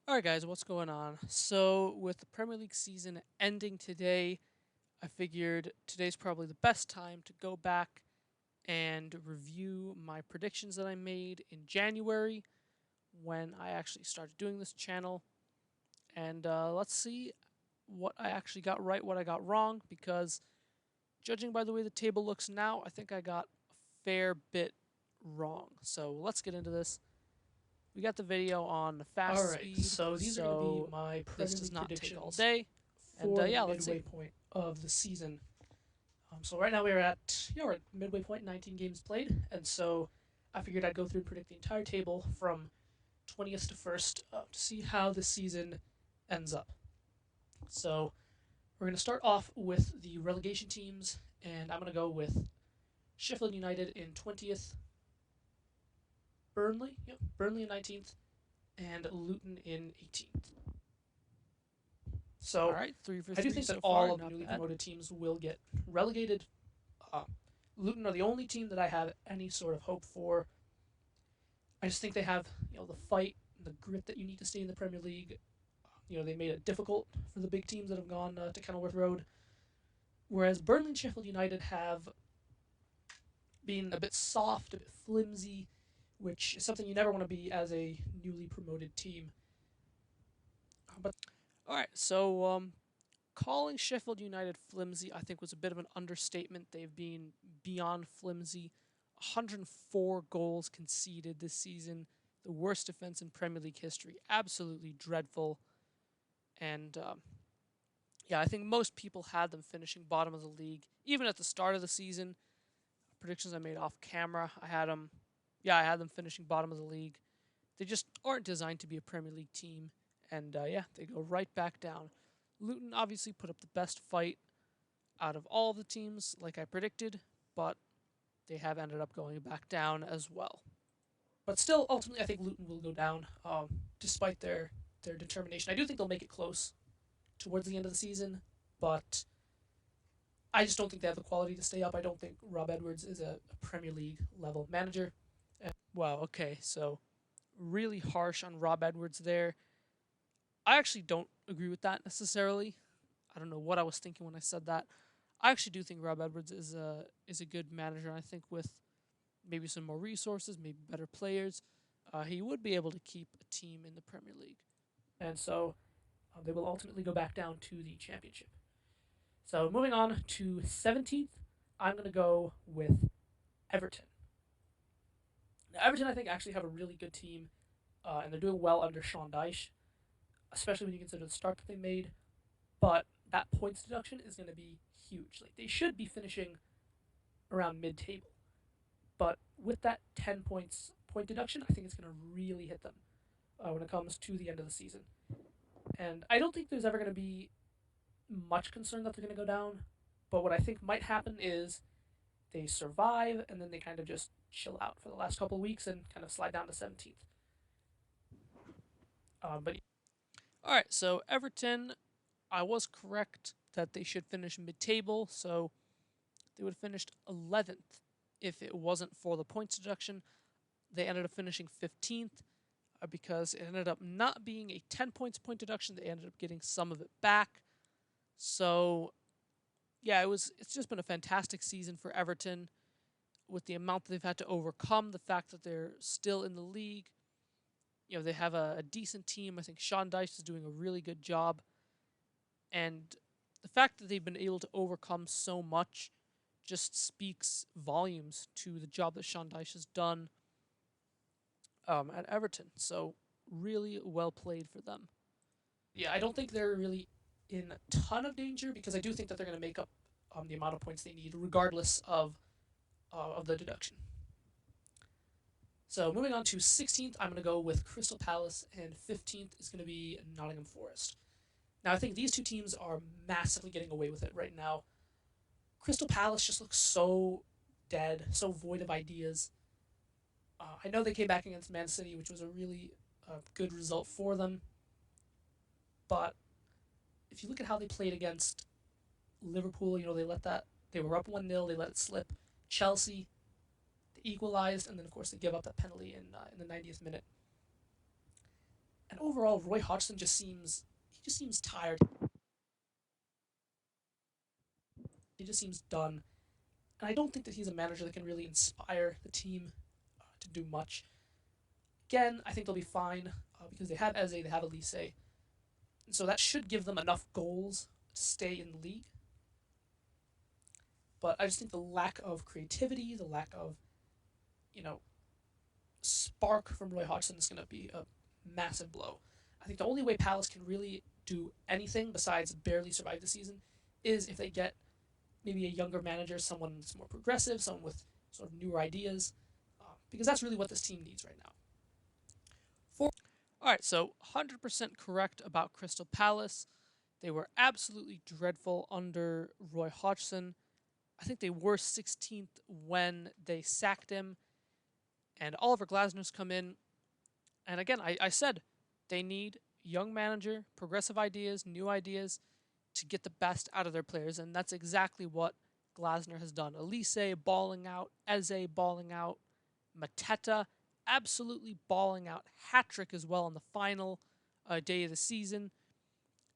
Alright, guys, what's going on? So, with the Premier League season ending today, I figured today's probably the best time to go back and review my predictions that I made in January when I actually started doing this channel. And let's see what I actually got right, what I got wrong, because judging by the way the table looks now, I think I got a fair bit wrong. So, let's get into this. We got the video on All fast right, speed, so these are going to be so my this Premier does League not take all predictions day. And for the yeah, let's see. midway point of the season. So right now we're at midway point, 19 games played, and so I figured I'd go through and predict the entire table from 20th to first to see how the season ends up. So we're going to start off with the relegation teams, and I'm going to go with Sheffield United in 20th, Burnley in 19th, and Luton in 18th. All So right, three for I do three think that so all far. of the Not newly bad. promoted teams will get relegated. Uh, Luton are the only team that I have any sort of hope for. I just think they have the fight, and the grit that you need to stay in the Premier League. They made it difficult for the big teams that have gone to Kenilworth Road, whereas Burnley and Sheffield United have been a bit soft, a bit flimsy, which is something you never want to be as a newly promoted team. But All right, so calling Sheffield United flimsy, I think, was a bit of an understatement. They've been beyond flimsy. 104 goals conceded this season, the worst defense in Premier League history. Absolutely dreadful. And yeah, I think most people had them finishing bottom of the league, even at the start of the season. Predictions I made off camera, I had them. Yeah, I had them finishing bottom of the league. They just aren't designed to be a Premier League team, and yeah, they go right back down. Luton obviously put up the best fight out of all of the teams, like I predicted, but they have ended up going back down as well. still, ultimately, I think Luton will go down, despite their determination. I do think they'll make it close towards the end of the season, but I just don't think they have the quality to stay up. I don't think Rob Edwards is a Premier League level manager. Wow, okay, so really harsh on Rob Edwards there. I actually don't agree with that necessarily. I don't know what I was thinking when I said that. I actually do think Rob Edwards is a good manager. I think with maybe some more resources, maybe better players, he would be able to keep a team in the Premier League. And so they will ultimately go back down to the championship. So moving on to 17th, I'm going to go with Everton. Now, Everton, I think, actually have a really good team, and they're doing well under Sean Dyche, especially when you consider the start that they made. But that points deduction is going to be huge. Like, they should be finishing around mid-table, but with that 10 points point deduction, I think it's going to really hit them when it comes to the end of the season. And I don't think there's ever going to be much concern that they're going to go down. But what I think might happen is they survive and then they kind of just chill out for the last couple of weeks and kind of slide down to 17th. But All right, so Everton, I was correct that they should finish mid-table, so they would have finished 11th if it wasn't for the points deduction. They ended up finishing 15th because it ended up not being a 10 points point deduction. They ended up getting some of it back. So, yeah, it's just been a fantastic season for Everton with the amount that they've had to overcome, the fact that they're still in the league. They have a decent team. I think Sean Dyche is doing a really good job. And the fact that they've been able to overcome so much just speaks volumes to the job that Sean Dyche has done at Everton. So really well played for them. yeah, I don't think they're really in a ton of danger because I do think that they're going to make up the amount of points they need regardless of the deduction. So moving on to 16th, I'm going to go with Crystal Palace, and 15th is going to be Nottingham Forest. Now, I think these two teams are massively getting away with it right now. Crystal Palace just looks so dead, so void of ideas. I know they came back against Man City, which was a really good result for them. But if you look at how they played against Liverpool, they were up 1-0, they let it slip. Chelsea, they equalized, and then of course they give up that penalty in the 90th minute. And overall, Roy Hodgson just seems tired. He just seems done, and I don't think that he's a manager that can really inspire the team to do much. Again, I think they'll be fine because they have Eze, they have Elise, and so that should give them enough goals to stay in the league. But I just think the lack of creativity, the lack of you know spark from Roy Hodgson is going to be a massive blow. I think the only way Palace can really do anything besides barely survive the season is if they get maybe a younger manager, someone that's more progressive, someone with sort of newer ideas, because that's really what this team needs right now. All right, so 100% correct about Crystal Palace. They were absolutely dreadful under Roy Hodgson. I think they were 16th when they sacked him, and Oliver Glasner's come in. And again, I said they need young manager, progressive ideas, new ideas to get the best out of their players, and that's exactly what Glasner has done. Elise balling out, Eze balling out, Mateta absolutely balling out, hat trick as well on the final day of the season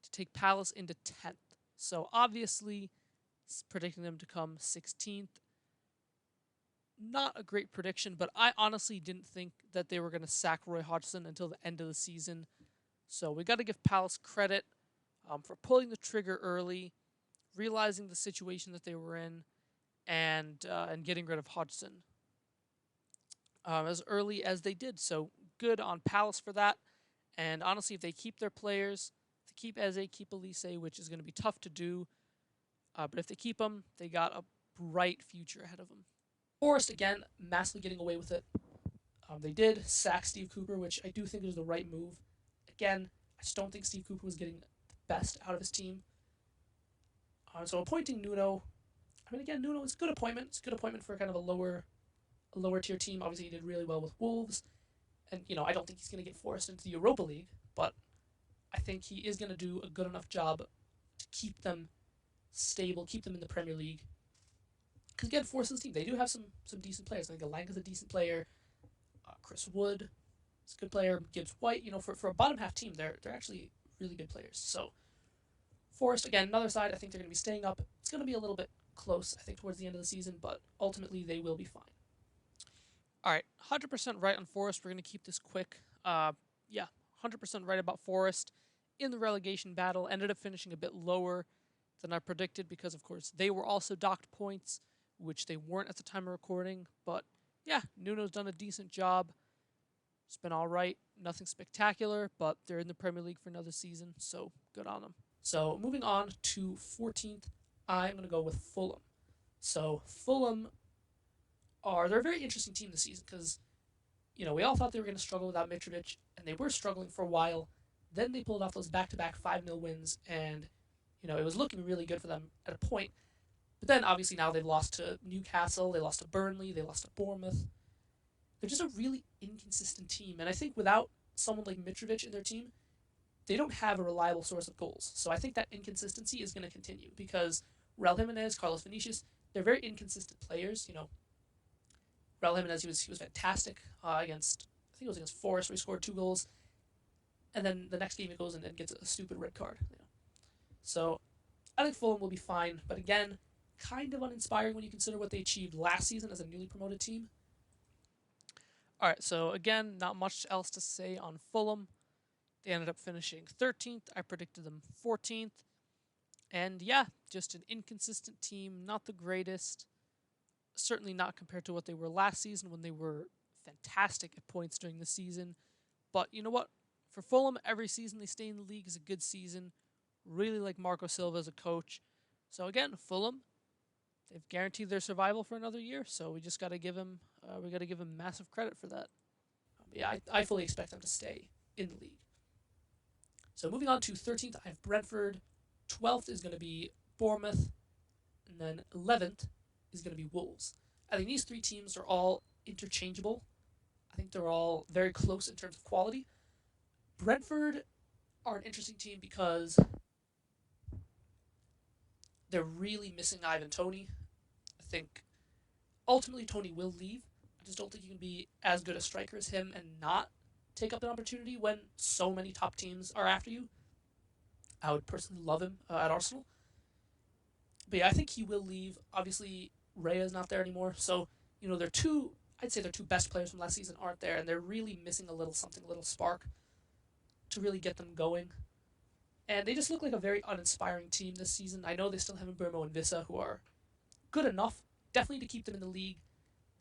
to take Palace into 10th. So obviously, predicting them to come 16th. Not a great prediction, but I honestly didn't think that they were going to sack Roy Hodgson until the end of the season. So we got to give Palace credit for pulling the trigger early, realizing the situation that they were in, and getting rid of Hodgson as early as they did. So good on Palace for that. And honestly, if they keep their players, if they keep Eze, keep Elise, which is going to be tough to do, but if they keep them, they got a bright future ahead of them. Forest, again, massively getting away with it. They did sack Steve Cooper, which I do think is the right move. Again, I just don't think Steve Cooper was getting the best out of his team. So appointing Nuno, I mean, again, Nuno is a good appointment. It's a good appointment for kind of a lower tier team. Obviously, he did really well with Wolves, and I don't think he's going to get Forest into the Europa League, but I think he is going to do a good enough job to keep them stable, keep them in the Premier League. Because again, Forest's team, they do have some decent players. I think Alanga's a decent player. Chris Wood is a good player. Gibbs White, for a bottom half team, they're actually really good players. So Forest, again, another side, I think they're going to be staying up. It's going to be a little bit close, I think, towards the end of the season, but ultimately they will be fine. All right, 100% right on Forest. We're going to keep this quick. Yeah, 100% right about Forest in the relegation battle. Ended up finishing a bit lower than I predicted because, of course, they were also docked points, which they weren't at the time of recording. But yeah, Nuno's done a decent job. It's been all right. Nothing spectacular, but they're in the Premier League for another season, so good on them. So moving on to 14th, I'm going to go with Fulham. So Fulham they're a very interesting team this season because, we all thought they were going to struggle without Mitrovic, and they were struggling for a while. Then they pulled off those back-to-back 5-0 wins, and, it was looking really good for them at a point. But then, obviously, now they've lost to Newcastle, they lost to Burnley, they lost to Bournemouth. They're just a really inconsistent team, and I think without someone like Mitrovic in their team, they don't have a reliable source of goals. So I think that inconsistency is going to continue because Raul Jimenez, Carlos Vinicius, they're very inconsistent players. Raul Jimenez, he was fantastic against, I think it was against Forest, where he scored 2 goals. And then the next game he goes in and gets a stupid red card. So I think Fulham will be fine. But again, kind of uninspiring when you consider what they achieved last season as a newly promoted team. All right, so again, not much else to say on Fulham. They ended up finishing 13th. I predicted them 14th. And yeah, just an inconsistent team, not the greatest. Certainly not compared to what they were last season when they were fantastic at points during the season. But you know what? For Fulham, every season they stay in the league is a good season. Really like Marco Silva as a coach. So again, Fulham, they've guaranteed their survival for another year. So we just got to give them, massive credit for that. Yeah, I fully expect them to stay in the league. So moving on to 13th, I have Brentford. 12th is going to be Bournemouth, and then 11th is going to be Wolves. I think these 3 teams are all interchangeable. I think they're all very close in terms of quality. Brentford are an interesting team because they're really missing Ivan Toney. I think ultimately Toney will leave. I just don't think you can be as good a striker as him and not take up an opportunity when so many top teams are after you. I would personally love him at Arsenal. But yeah, I think he will leave. Obviously, Raya is not there anymore. So, they're two, I'd say their two best players from last season aren't there, and they're really missing a little something, a little spark to really get them going. And they just look like a very uninspiring team this season. I know they still have Mbeumo and Vissa, who are good enough, definitely to keep them in the league,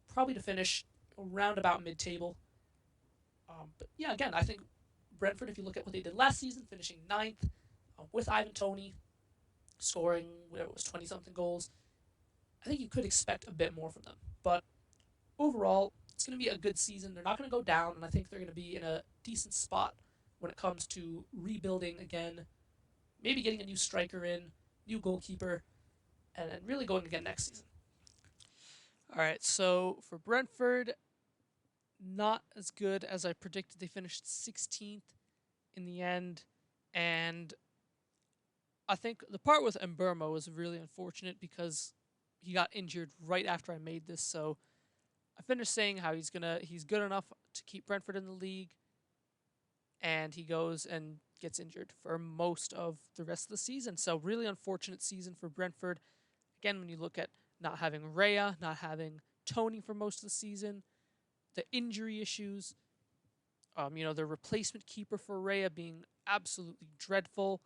probably to finish around about mid-table. But yeah, again, I think Brentford, if you look at what they did last season, finishing ninth with Ivan Toney, scoring whatever it was 20 something goals, I think you could expect a bit more from them. But overall, it's going to be a good season. They're not going to go down, and I think they're going to be in a decent spot when it comes to rebuilding again, maybe getting a new striker in, new goalkeeper, and really going again next season. All right, so for Brentford, not as good as I predicted. They finished 16th in the end, and I think the part with Mbeumo was really unfortunate because he got injured right after I made this. So I finished saying how he's good enough to keep Brentford in the league, and he goes and gets injured for most of the rest of the season. So really unfortunate season for Brentford. Again, when you look at not having Raya, not having Toney for most of the season, the injury issues, their replacement keeper for Raya being absolutely dreadful.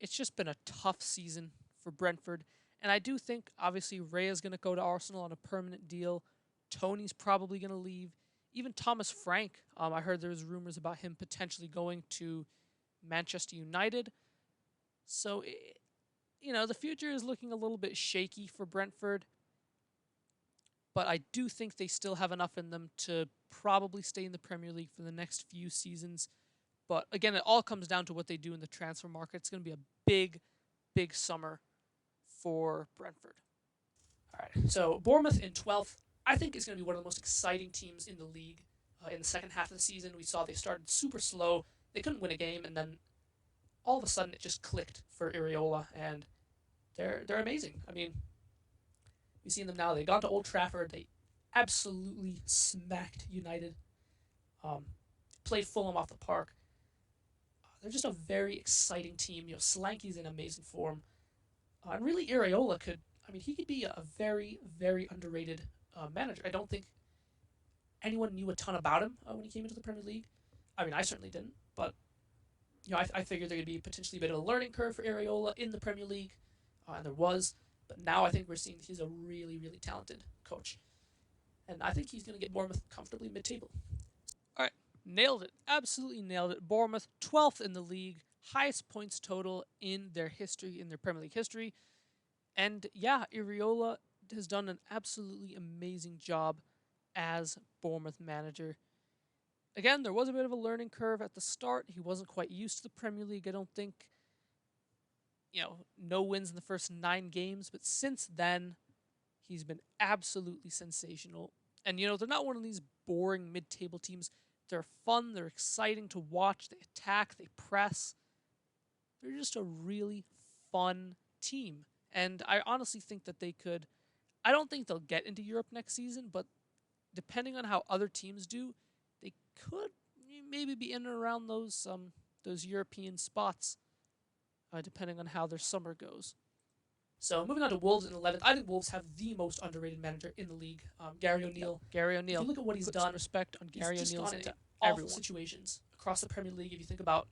It's just been a tough season for Brentford. And I do think, obviously, Raya's going to go to Arsenal on a permanent deal. Toney's probably going to leave. Even Thomas Frank, I heard there was rumors about him potentially going to Manchester United. So, the future is looking a little bit shaky for Brentford. But I do think they still have enough in them to probably stay in the Premier League for the next few seasons. But again, it all comes down to what they do in the transfer market. It's going to be a big, big summer for Brentford. All right, so Bournemouth in 12th, I think is going to be one of the most exciting teams in the league. In the second half of the season, we saw they started super slow. They couldn't win a game, and then all of a sudden it just clicked for Iraola, and they're amazing. I mean, we've seen them now. They got to Old Trafford. They absolutely smacked United. Played Fulham off the park. They're just a very exciting team. Solanke's in amazing form. And really, Iraola he could be a very, very underrated manager. I don't think anyone knew a ton about him when he came into the Premier League. I certainly didn't, but I figured there could be potentially a bit of a learning curve for Iraola in the Premier League, and there was. But now I think we're seeing he's a really, really talented coach, and I think he's going to get Bournemouth comfortably mid-table. All right, nailed it. Absolutely nailed it. Bournemouth, 12th in the league, highest points total in their history, in their Premier League history. And yeah, Iraola has done an absolutely amazing job as Bournemouth manager. Again, there was a bit of a learning curve at the start. He wasn't quite used to the Premier League, I don't think. No wins in the first 9 games, but since then, he's been absolutely sensational. And, they're not one of these boring mid-table teams. They're fun, they're exciting to watch, they attack, they press. They're just a really fun team. And I honestly think that they could. I don't think they'll get into Europe next season, but depending on how other teams do, they could maybe be in and around those European spots, depending on how their summer goes. So moving on to Wolves in 11th, I think Wolves have the most underrated manager in the league, Gary O'Neill. Gary O'Neill. If you look at what he's done, respect on Gary O'Neill's O'Neill's into awful situations across the Premier League. If you think about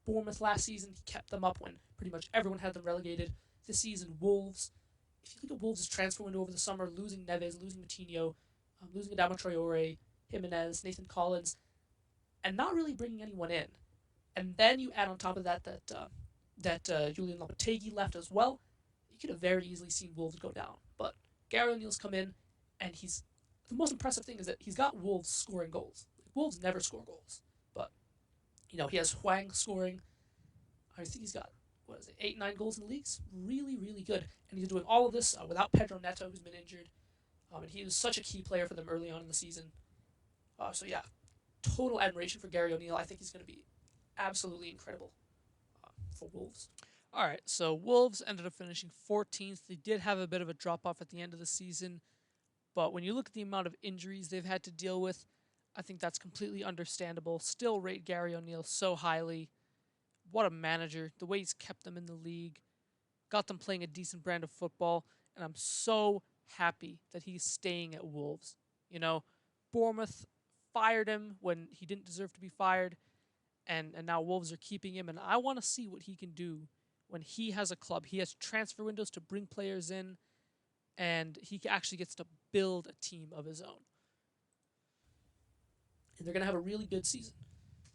Bournemouth last season, he kept them up when pretty much everyone had them relegated. This season, Wolves. If you look at Wolves' transfer window over the summer, losing Neves, losing Moutinho, losing Adama Traore, Jimenez, Nathan Collins, and not really bringing anyone in. And then you add on top of that Julian Lopetegui left as well. You could have very easily seen Wolves go down. But Gary O'Neill's come in, and the most impressive thing is that he's got Wolves scoring goals. Wolves never score goals. But, he has Hwang scoring. I think he's got 8, 9 goals in the leagues. Really, really good. And he's doing all of this without Pedro Neto, who's been injured. And he was such a key player for them early on in the season. So yeah, total admiration for Gary O'Neill. I think he's going to be absolutely incredible for Wolves. All right, so Wolves ended up finishing 14th. They did have a bit of a drop off at the end of the season, but when you look at the amount of injuries they've had to deal with, I think that's completely understandable. Still rate Gary O'Neill so highly. What a manager. The way he's kept them in the league, got them playing a decent brand of football, and I'm so happy that he's staying at Wolves. You know, Bournemouth fired him when he didn't deserve to be fired, and now Wolves are keeping him, and I want to see what he can do when he has a club. He has transfer windows to bring players in, and he actually gets to build a team of his own. And they're going to have a really good season.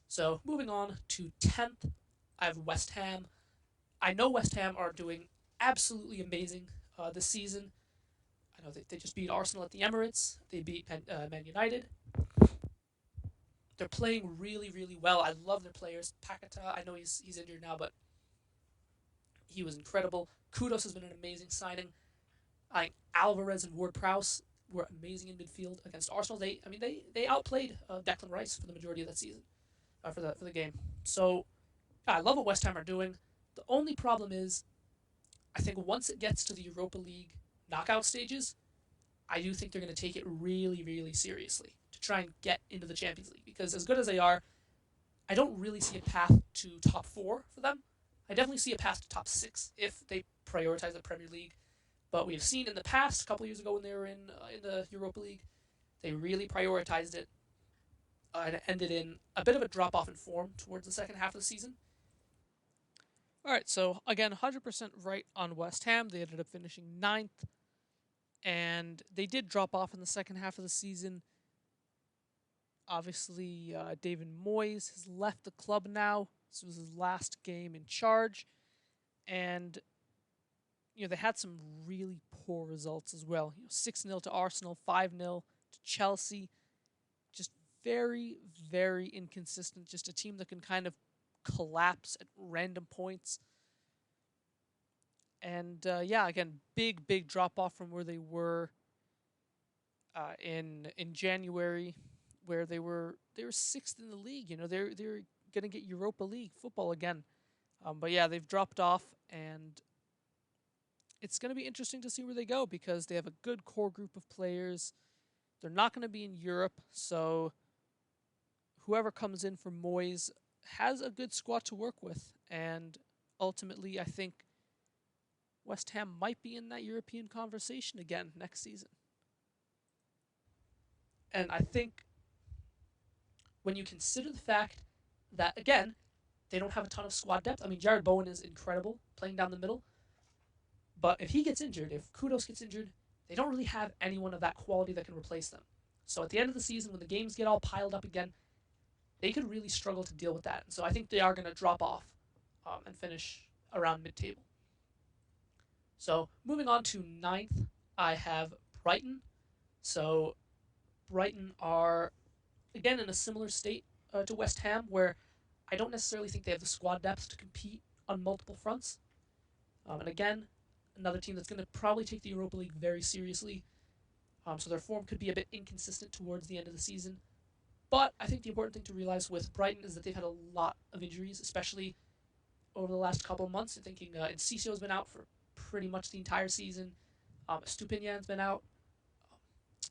So moving on to 10th, I have West Ham. I know West Ham are doing absolutely amazing this season. I know they just beat Arsenal at the Emirates. They beat Man United. They're playing really, really well. I love their players. Paqueta, I know he's injured now, but he was incredible. Kudos has been an amazing signing. Alvarez and Ward-Prowse were amazing in midfield against Arsenal. They outplayed Declan Rice for the majority of that season, for the game. So I love what West Ham are doing. The only problem is, I think once it gets to the Europa League knockout stages, I do think they're going to take it really, really seriously to try and get into the Champions League. Because as good as they are, I don't really see a path to top four for them. I definitely see a path to top six if they prioritize the Premier League. But we have seen in the past, a couple of years ago when they were in the Europa League, they really prioritized it, and it ended in a bit of a drop off in form towards the second half of the season. All right, so again, 100% right on West Ham. They ended up finishing ninth, and they did drop off in the second half of the season. Obviously, David Moyes has left the club now. This was his last game in charge, and they had some really poor results as well. 6-0 to Arsenal, 5-0 to Chelsea. Just very, very inconsistent. Just a team that can kind of collapse at random points. And again, big drop off from where they were in January, where they were sixth in the league. They're gonna get Europa League football again. But yeah, they've dropped off, and it's going to be interesting to see where they go because they have a good core group of players. They're not going to be in Europe, so whoever comes in for Moyes has a good squad to work with. And ultimately, I think West Ham might be in that European conversation again next season. And I think when you consider the fact that, again, they don't have a ton of squad depth. I mean, Jared Bowen is incredible playing down the middle. But if he gets injured, if Kudos gets injured, they don't really have anyone of that quality that can replace them. So at the end of the season, when the games get all piled up again, they could really struggle to deal with that. And so I think they are going to drop off and finish around mid-table. So moving on to ninth, I have Brighton. So Brighton are, again, in a similar state to West Ham, where I don't necessarily think they have the squad depth to compete on multiple fronts. And again, another team that's going to probably take the Europa League very seriously. So their form could be a bit inconsistent towards the end of the season. But I think the important thing to realize with Brighton is that they've had a lot of injuries, especially over the last couple of months. I'm thinking Encisio's been out for pretty much the entire season. Stupinian's been out.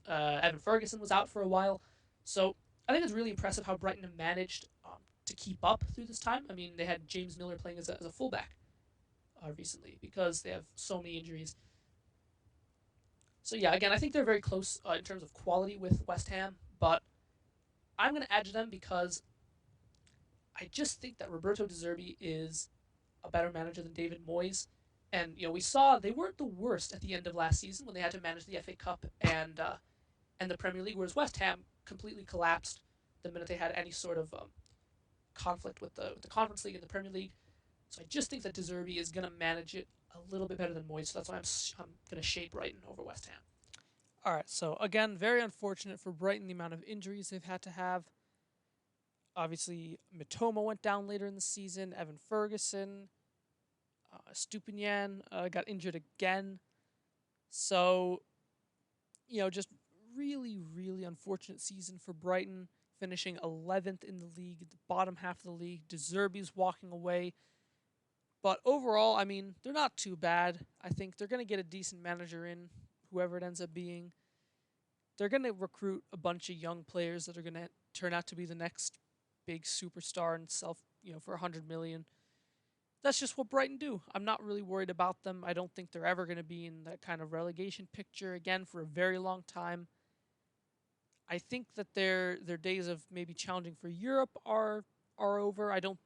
Evan Ferguson was out for a while. So I think it's really impressive how Brighton have managed to keep up through this time. I mean, they had James Miller playing as a fullback recently because they have so many injuries. So yeah, again, I think they're very close in terms of quality with West Ham, but I'm going to edge them because I just think that Roberto De Zerbi is a better manager than David Moyes. And we saw they weren't the worst at the end of last season when they had to manage the FA Cup and the Premier League, whereas West Ham completely collapsed the minute they had any sort of conflict with the Conference League and the Premier League. So I just think that De Zerbi is going to manage it a little bit better than Moyes. So that's why I'm going to shape Brighton over West Ham. All right. So again, very unfortunate for Brighton the amount of injuries they've had to have. Obviously, Mitoma went down later in the season. Evan Ferguson, Stupinian got injured again. So, just really, really unfortunate season for Brighton, finishing 11th in the league, the bottom half of the league. De Zerbi's walking away. But overall, I mean, they're not too bad. I think they're going to get a decent manager in, whoever it ends up being. they're going to recruit a bunch of young players that are going to turn out to be the next big superstar and sell, for 100 million. That's just what Brighton do. I'm not really worried about them. I don't think they're ever going to be in that kind of relegation picture again for a very long time. I think that their days of maybe challenging for Europe are over. I don't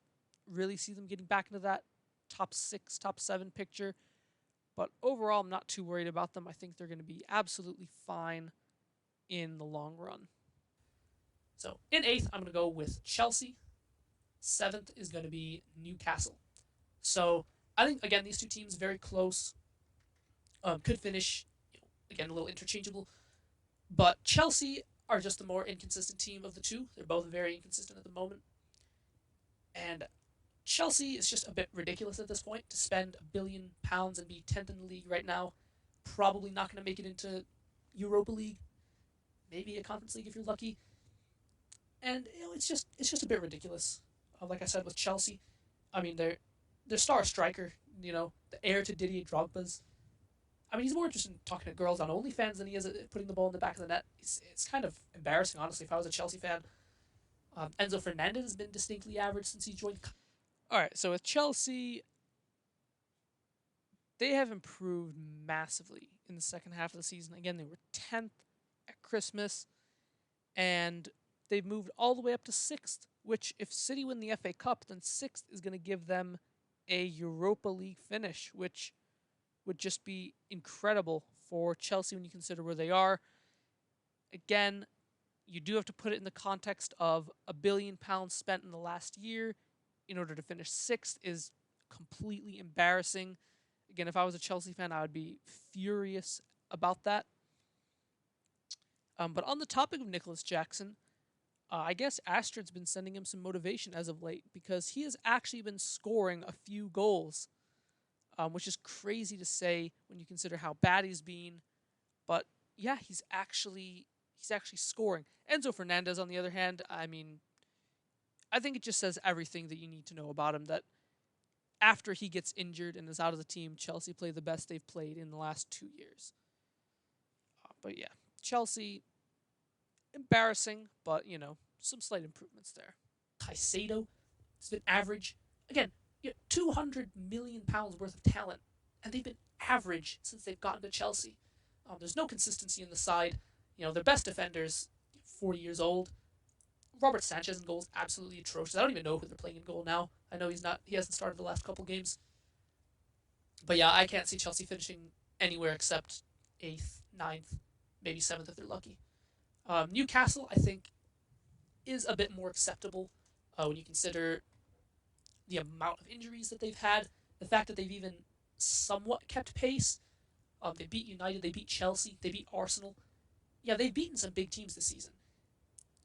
really see them getting back into that top 6, top 7 picture. But overall, I'm not too worried about them. I think they're going to be absolutely fine in the long run. So in 8th, I'm going to go with Chelsea. 7th is going to be Newcastle. So I think, again, these two teams very close. Could finish, again, a little interchangeable. But Chelsea are just the more inconsistent team of the two. They're both very inconsistent at the moment. And Chelsea is just a bit ridiculous at this point to spend £1 billion and be 10th in the league right now. Probably not going to make it into Europa League, maybe a Conference League if you're lucky. And it's just a bit ridiculous. Like I said with Chelsea, I mean their star striker, the heir to Didier Drogba's. I mean, he's more interested in talking to girls on OnlyFans than he is at putting the ball in the back of the net. It's kind of embarrassing, honestly, if I was a Chelsea fan. Enzo Fernandez has been distinctly average since he joined. All right, so with Chelsea, they have improved massively in the second half of the season. Again, they were 10th at Christmas, and they've moved all the way up to 6th, which if City win the FA Cup, then 6th is going to give them a Europa League finish, which would just be incredible for Chelsea when you consider where they are. Again, you do have to put it in the context of £1 billion spent in the last year in order to finish 6th is completely embarrassing. Again, if I was a Chelsea fan, I would be furious about that. But on the topic of Nicholas Jackson, I guess Astrid's been sending him some motivation as of late because he has actually been scoring a few goals, which is crazy to say when you consider how bad he's been. But yeah, he's actually scoring. Enzo Fernandez, on the other hand, I mean, I think it just says everything that you need to know about him. That after he gets injured and is out of the team, Chelsea play the best they've played in the last 2 years. But yeah, Chelsea, embarrassing, but some slight improvements there. Caicedo has been average. Again, £200 million worth of talent, and they've been average since they've gotten to Chelsea. There's no consistency in the side. Their best defenders, 40 years old. Robert Sanchez in goal is absolutely atrocious. I don't even know who they're playing in goal now. I know he hasn't started the last couple games. But yeah, I can't see Chelsea finishing anywhere except 8th, 9th, maybe 7th if they're lucky. Newcastle, I think, is a bit more acceptable when you consider the amount of injuries that they've had, the fact that they've even somewhat kept pace. They beat United, they beat Chelsea, they beat Arsenal. Yeah, they've beaten some big teams this season.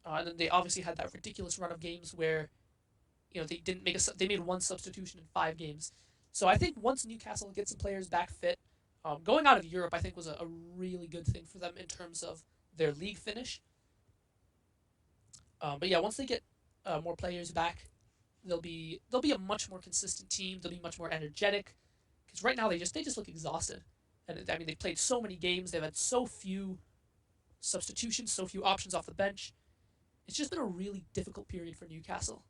And then they obviously had that ridiculous run of games where, they made one substitution in 5 games. So I think once Newcastle gets some players back fit, going out of Europe I think was a really good thing for them in terms of their league finish. But yeah, once they get more players back, they'll be a much more consistent team. They'll be much more energetic. Because right now they just look exhausted, and I mean they played so many games. They've had so few substitutions, so few options off the bench. It's just been a really difficult period for Newcastle,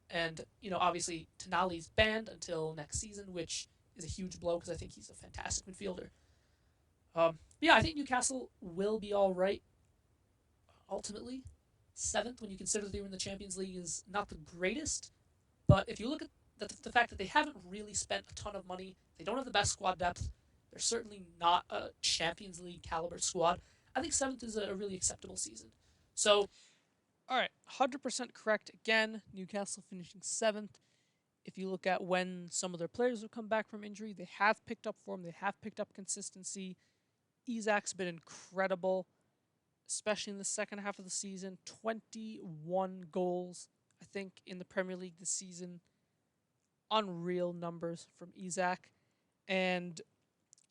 and obviously Tonali's banned until next season, which is a huge blow because I think he's a fantastic midfielder. But yeah, I think Newcastle will be all right. Ultimately, 7th when you consider that they were in the Champions League is not the greatest. But if you look at the fact that they haven't really spent a ton of money, they don't have the best squad depth. They're certainly not a Champions League caliber squad. I think 7th is a really acceptable season. So, all right, 100% correct. Again, Newcastle finishing 7th. If you look at when some of their players have come back from injury, they have picked up form. They have picked up consistency. Isak's been incredible, especially in the second half of the season. 21 goals, I think, in the Premier League this season. Unreal numbers from Isak. And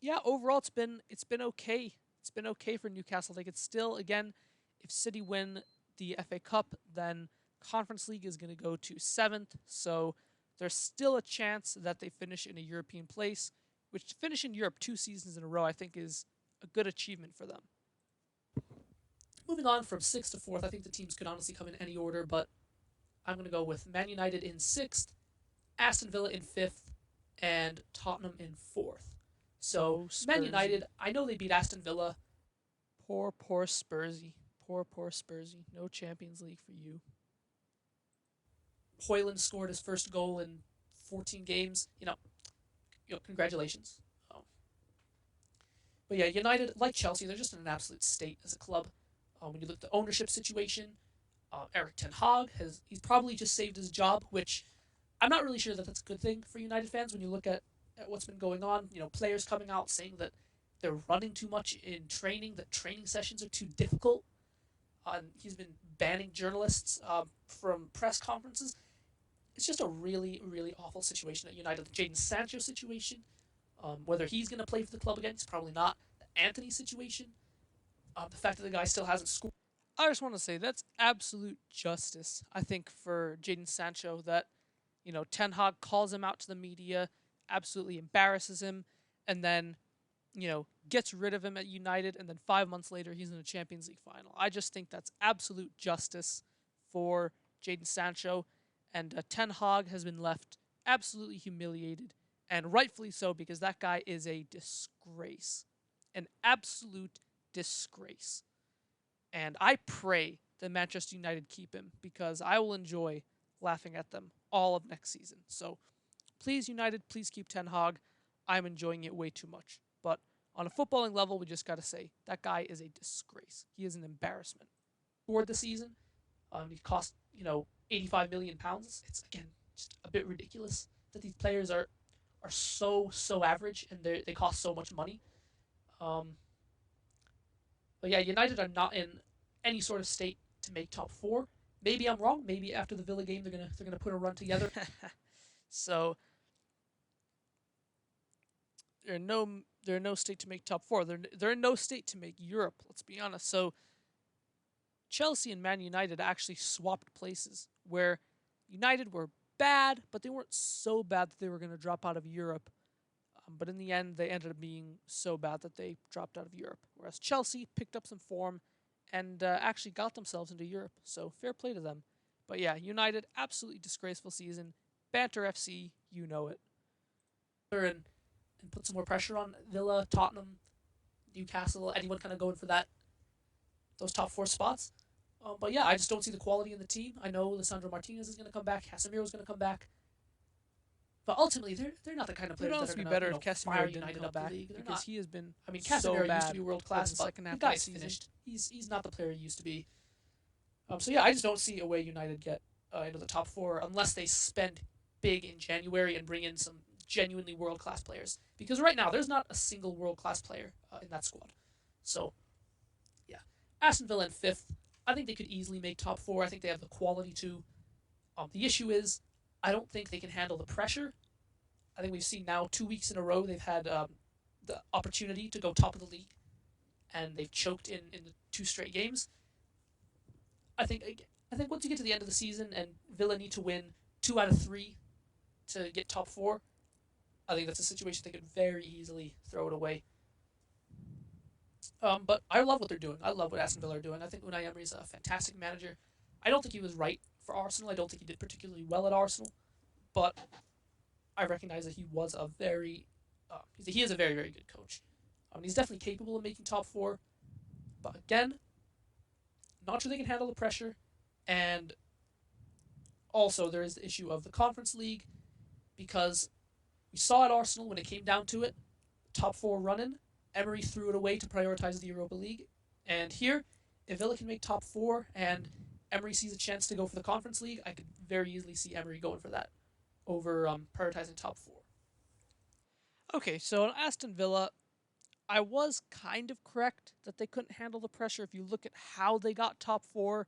yeah, overall it's been okay. It's been okay for Newcastle. They could still, again, if City win the FA Cup, then Conference League is going to go to 7th. So there's still a chance that they finish in a European place, which to finish in Europe 2 seasons in a row, I think is a good achievement for them. Moving on from 6th to 4th, I think the teams could honestly come in any order, but I'm going to go with Man United in 6th, Aston Villa in 5th, and Tottenham in 4th. So, Oh, Man Spursy. United, I know they beat Aston Villa. Poor Spursy. Poor Spursy. No Champions League for you. Hoyland scored his first goal in 14 games. Congratulations. But yeah, United, like Chelsea, they're just in an absolute state as a club. When you look at the ownership situation, Eric Ten Hag he's probably just saved his job, which I'm not really sure that that's a good thing for United fans. When you look at what's been going on, players coming out saying that they're running too much in training, that training sessions are too difficult. He's been banning journalists from press conferences. It's just a really, really awful situation at United. The Jadon Sancho situation, whether he's going to play for the club again, it's probably not. The Anthony situation, the fact that the guy still hasn't scored. I just want to say that's absolute justice, I think, for Jadon Sancho that, Ten Hag calls him out to the media, absolutely embarrasses him, and then, gets rid of him at United, and then 5 months later he's in a Champions League final. I just think that's absolute justice for Jadon Sancho, and Ten Hag has been left absolutely humiliated, and rightfully so, because that guy is a disgrace. An absolute disgrace. And I pray that Manchester United keep him because I will enjoy laughing at them all of next season. So please, United, please keep Ten Hag. I'm enjoying it way too much. But on a footballing level, we just got to say that guy is a disgrace. He is an embarrassment. Toward the season, he cost, 85 million pounds. It's, again, just a bit ridiculous that these players are so average and they cost so much money. But yeah, United are not in any sort of state to make top four. Maybe I'm wrong. Maybe after the Villa game, they're gonna put a run together. So they're in no state to make top four. They're in no state to make Europe. Let's be honest. So Chelsea and Man United actually swapped places, where United were bad, but they weren't so bad that they were going to drop out of Europe. But in the end, they ended up being so bad that they dropped out of Europe. Whereas Chelsea picked up some form and actually got themselves into Europe. So fair play to them. But yeah, United, absolutely disgraceful season. Banter FC, you know it. And put some more pressure on Villa, Tottenham, Newcastle, anyone kind of going for those top four spots. But yeah, I just don't see the quality in the team. I know Lisandro Martinez is going to come back, Casemiro is going to come back, but ultimately they're not the kind of It players would that are honestly going be better to if Casemiro fire didn't United come up the back league. They're because not. he has been I mean, so Casemiro bad used to be world class, the but second half the of the guy's season. finished. He's not the player he used to be. So yeah, I just don't see a way United get into the top four unless they spend big in January and bring in some genuinely world class players. Because right now there's not a single world class player in that squad. So yeah, Aston Villa in fifth. I think they could easily make top four. I think they have the quality to. The issue is, I don't think they can handle the pressure. I think we've seen now 2 weeks in a row they've had the opportunity to go top of the league, and they've choked in the two straight games. I think once you get to the end of the season and Villa need to win 2 out of 3 to get top four, I think that's a situation they could very easily throw it away. But I love what they're doing. I love what Aston Villa are doing. I think Unai Emery is a fantastic manager. I don't think he was right for Arsenal. I don't think he did particularly well at Arsenal, but I recognize that he is a very, very good coach. He's definitely capable of making top four, but again, not sure they can handle the pressure. And also, there is the issue of the Conference League, because we saw at Arsenal when it came down to it, top four run-in, Emery threw it away to prioritize the Europa League. And here, if Villa can make top four and Emery sees a chance to go for the Conference League, I could very easily see Emery going for that over prioritizing top four. Okay, so in Aston Villa, I was kind of correct that they couldn't handle the pressure. If you look at how they got top four,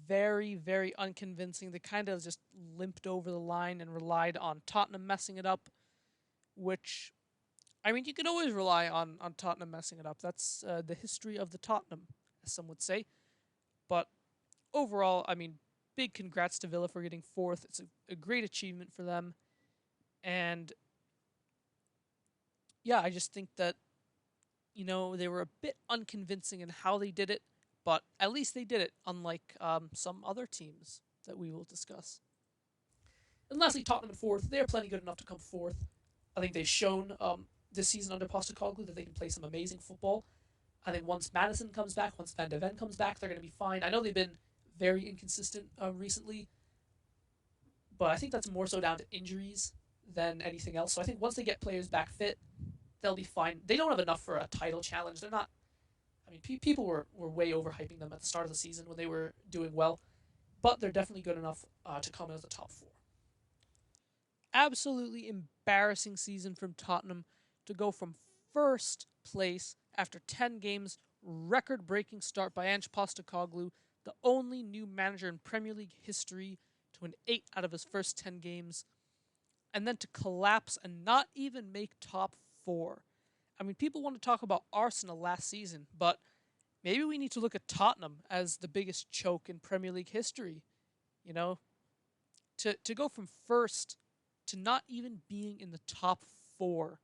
very, very unconvincing. They kind of just limped over the line and relied on Tottenham messing it up, which, I mean, you can always rely on Tottenham messing it up. That's the history of the Tottenham, as some would say. But overall, I mean, big congrats to Villa for getting fourth. It's a great achievement for them. And yeah, I just think that, they were a bit unconvincing in how they did it, but at least they did it, unlike some other teams that we will discuss. And lastly, Tottenham in fourth. They're plenty good enough to come fourth. I think they've shown this season under Postecoglou that they can play some amazing football. I think once Madison comes back, once Van de Ven comes back, they're going to be fine. I know they've been very inconsistent recently, but I think that's more so down to injuries than anything else. So I think once they get players back fit, they'll be fine. They don't have enough for a title challenge. They're not. I mean, people were way overhyping them at the start of the season when they were doing well, but they're definitely good enough to come in as the top four. Absolutely embarrassing season from Tottenham to go from first place after 10 games, record-breaking start by Ange Postecoglou, the only new manager in Premier League history to win 8 out of his first 10 games, and then to collapse and not even make top 4. I mean, people want to talk about Arsenal last season, but maybe we need to look at Tottenham as the biggest choke in Premier League history. You know, to go from first to not even being in the top 4.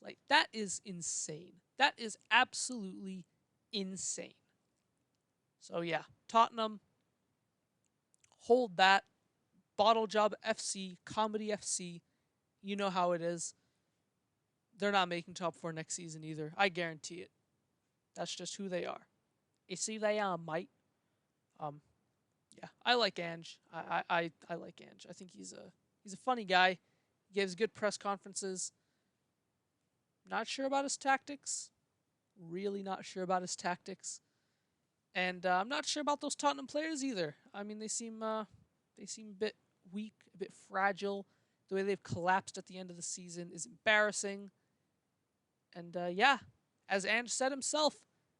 Like, that is insane. That is absolutely insane. So, yeah, Tottenham, hold that. Bottle Job FC, Comedy FC, you know how it is. They're not making top 4 next season either. I guarantee it. That's just who they are. You see, they are, mate. Yeah, I like Ange. I like Ange. I think he's a funny guy. He gives good press conferences. Not sure about his tactics. Really not sure about his tactics. And I'm not sure about those Tottenham players either. I mean, they seem a bit weak, a bit fragile. The way they've collapsed at the end of the season is embarrassing. And yeah, as Ange said himself,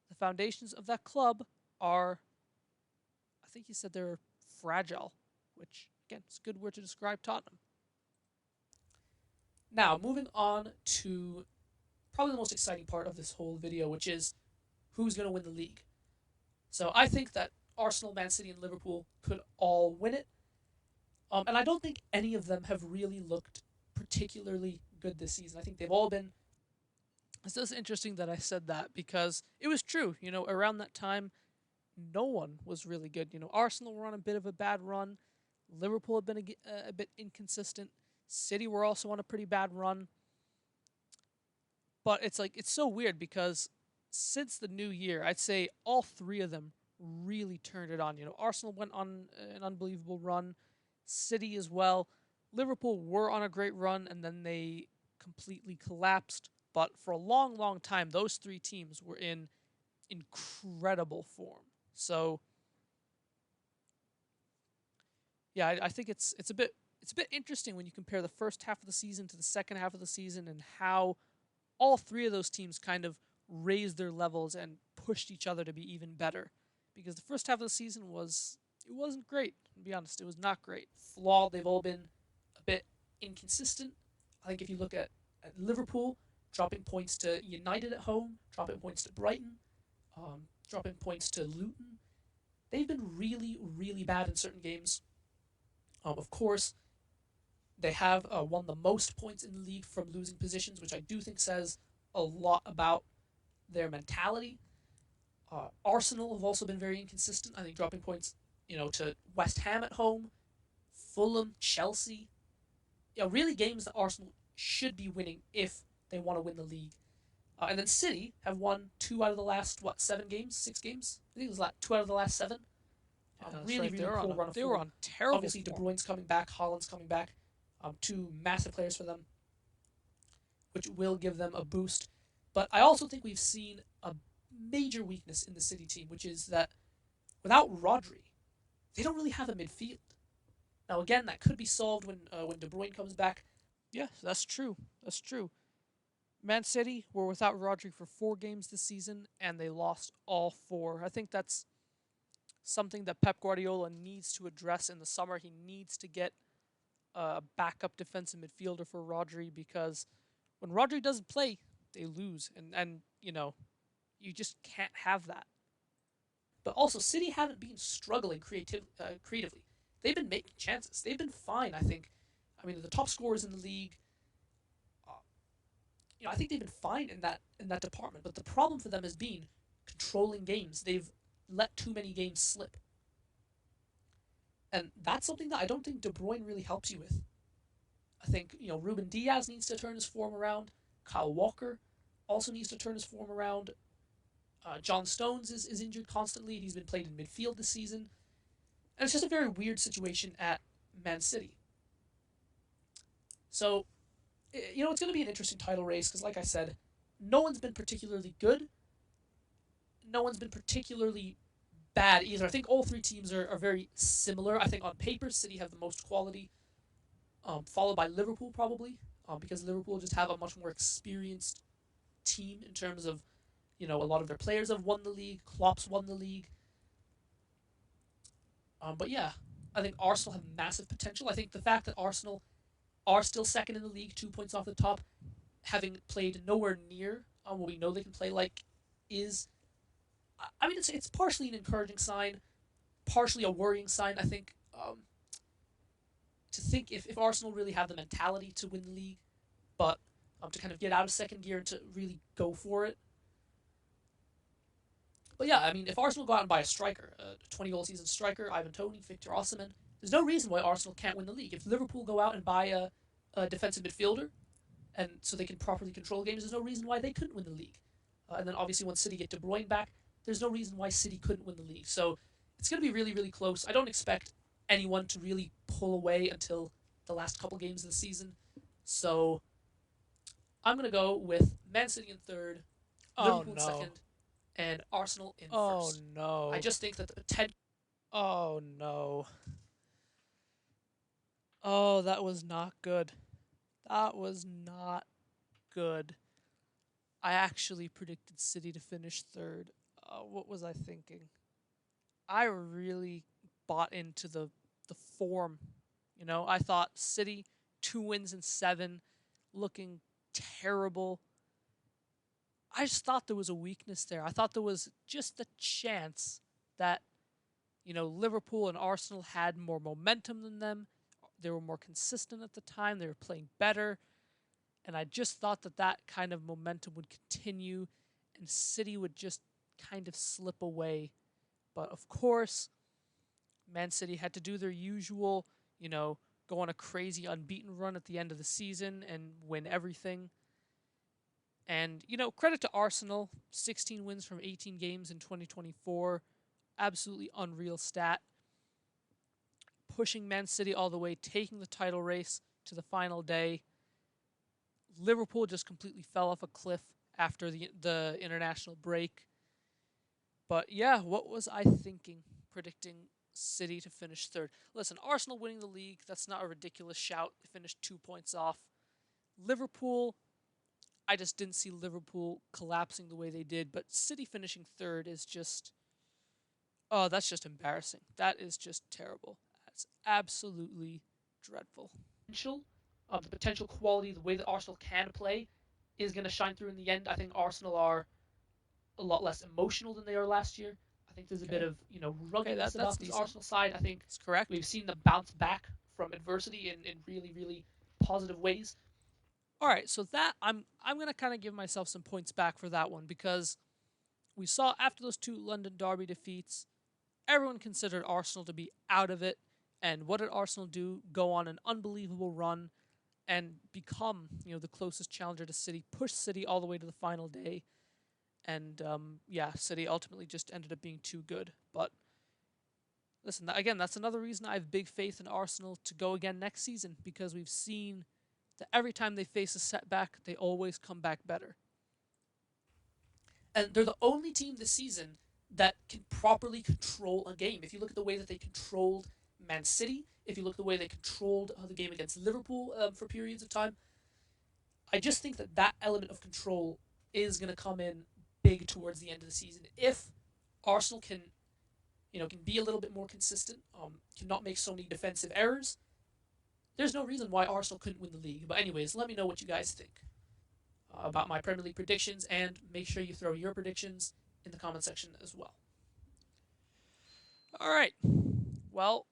the foundations of that club are, I think he said they're fragile, which, again, is a good word to describe Tottenham. Now, moving on to probably the most exciting part of this whole video, which is who's going to win the league. So I think that Arsenal, Man City, and Liverpool could all win it. And I don't think any of them have really looked particularly good this season. I think they've all been. It's just interesting that I said that because it was true. You know, around that time, no one was really good. You know, Arsenal were on a bit of a bad run. Liverpool had been a bit inconsistent. City were also on a pretty bad run. But it's so weird because since the new year, I'd say all 3 of them really turned it on. You know, Arsenal went on an unbelievable run. City as well. Liverpool were on a great run and then they completely collapsed. But for a long, long time, those 3 teams were in incredible form. So yeah, I think it's a bit interesting when you compare the first half of the season to the second half of the season and how all 3 of those teams kind of raised their levels and pushed each other to be even better. Because the first half of the season wasn't great, to be honest. It was not great. Flawed. They've all been a bit inconsistent. I think if you look at Liverpool, dropping points to United at home, dropping points to Brighton, dropping points to Luton, they've been really, really bad in certain games. Of course, they have won the most points in the league from losing positions, which I do think says a lot about their mentality. Arsenal have also been very inconsistent. I think dropping points, to West Ham at home, Fulham, Chelsea. Really games that Arsenal should be winning if they want to win the league. And then City have won 2 out of the last, 7 games? 6 games? I think it was 2 out of the last 7. Really, right. really cool run of They were form. on terrible Obviously, De form. Bruyne's coming back, Haaland's coming back. 2 massive players for them, which will give them a boost. But I also think we've seen a major weakness in the City team, which is that without Rodri, they don't really have a midfield. Now, again, that could be solved when De Bruyne comes back. Yeah, that's true. That's true. Man City were without Rodri for 4 games this season, and they lost all 4. I think that's something that Pep Guardiola needs to address in the summer. He needs to get a backup defensive midfielder for Rodri because when Rodri doesn't play, they lose, and you just can't have that. But also, City haven't been struggling creatively. They've been making chances. They've been fine, I think. I mean, they're the top scorers in the league. I think they've been fine in that department. But the problem for them has been controlling games. They've let too many games slip. And that's something that I don't think De Bruyne really helps you with. I think, Ruben Diaz needs to turn his form around. Kyle Walker also needs to turn his form around. John Stones is injured constantly. He's been played in midfield this season. And it's just a very weird situation at Man City. So, it's going to be an interesting title race because, like I said, no one's been particularly good. No one's been particularly bad either. I think all three teams are very similar. I think on paper, City have the most quality, followed by Liverpool probably, because Liverpool just have a much more experienced team in terms of, a lot of their players have won the league. Klopp's won the league. But yeah, I think Arsenal have massive potential. I think the fact that Arsenal are still second in the league, 2 points off the top, having played nowhere near what we know they can play like, is, I mean, it's partially an encouraging sign, partially a worrying sign. I think, to think if Arsenal really have the mentality to win the league, but to kind of get out of second gear and to really go for it. But yeah, I mean, if Arsenal go out and buy a striker, a 20-goal season striker, Ivan Toney, Victor Osimhen, there's no reason why Arsenal can't win the league. If Liverpool go out and buy a defensive midfielder, and so they can properly control games, there's no reason why they couldn't win the league. And then obviously once City get De Bruyne back, there's no reason why City couldn't win the league. So it's going to be really, really close. I don't expect anyone to really pull away until the last couple games of the season. So I'm going to go with Man City in third, Liverpool in second, and Arsenal in first. No. I just think that the potential. Oh no. Oh, that was not good. That was not good. I actually predicted City to finish third. What was I thinking? I really bought into the form. I thought City 2 wins in 7, looking terrible. I just thought there was a weakness there. I thought there was just a chance that Liverpool and Arsenal had more momentum than them. They were more consistent at the time. They were playing better. And I just thought that kind of momentum would continue and City would just kind of slip away. But of course, Man City had to do their usual, go on a crazy unbeaten run at the end of the season and win everything. And, credit to Arsenal, 16 wins from 18 games in 2024. Absolutely unreal stat. Pushing Man City all the way, taking the title race to the final day. Liverpool just completely fell off a cliff after the international break. But yeah, what was I thinking predicting City to finish third? Listen, Arsenal winning the league, that's not a ridiculous shout. They finished 2 points off. Liverpool, I just didn't see Liverpool collapsing the way they did, but City finishing third is just, oh, that's just embarrassing. That is just terrible. That's absolutely dreadful. The potential quality, the way that Arsenal can play is going to shine through in the end. I think Arsenal are a lot less emotional than they are last year. I think there's a bit of, ruggedness about the Arsenal side. I think that's correct. We've seen them bounce back from adversity in really, really positive ways. All right, so that I'm going to kind of give myself some points back for that one because we saw after those 2 London Derby defeats, everyone considered Arsenal to be out of it. And what did Arsenal do? Go on an unbelievable run and become, the closest challenger to City, push City all the way to the final day. And City ultimately just ended up being too good. But listen, again, that's another reason I have big faith in Arsenal to go again next season because we've seen that every time they face a setback, they always come back better. And they're the only team this season that can properly control a game. If you look at the way that they controlled Man City, if you look at the way they controlled the game against Liverpool for periods of time, I just think that element of control is going to come in big towards the end of the season. If Arsenal can be a little bit more consistent, can not make so many defensive errors, there's no reason why Arsenal couldn't win the league. But anyways, let me know what you guys think about my Premier League predictions, and make sure you throw your predictions in the comment section as well. All right. Well,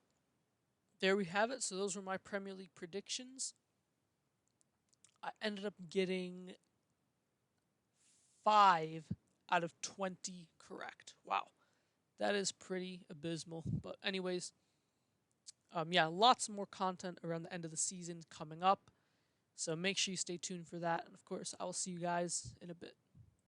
there we have it. So those were my Premier League predictions. I ended up getting 5 out of 20 correct. Wow. That is pretty abysmal. But anyways, yeah, lots more content around the end of the season coming up. So make sure you stay tuned for that. And of course, I will see you guys in a bit.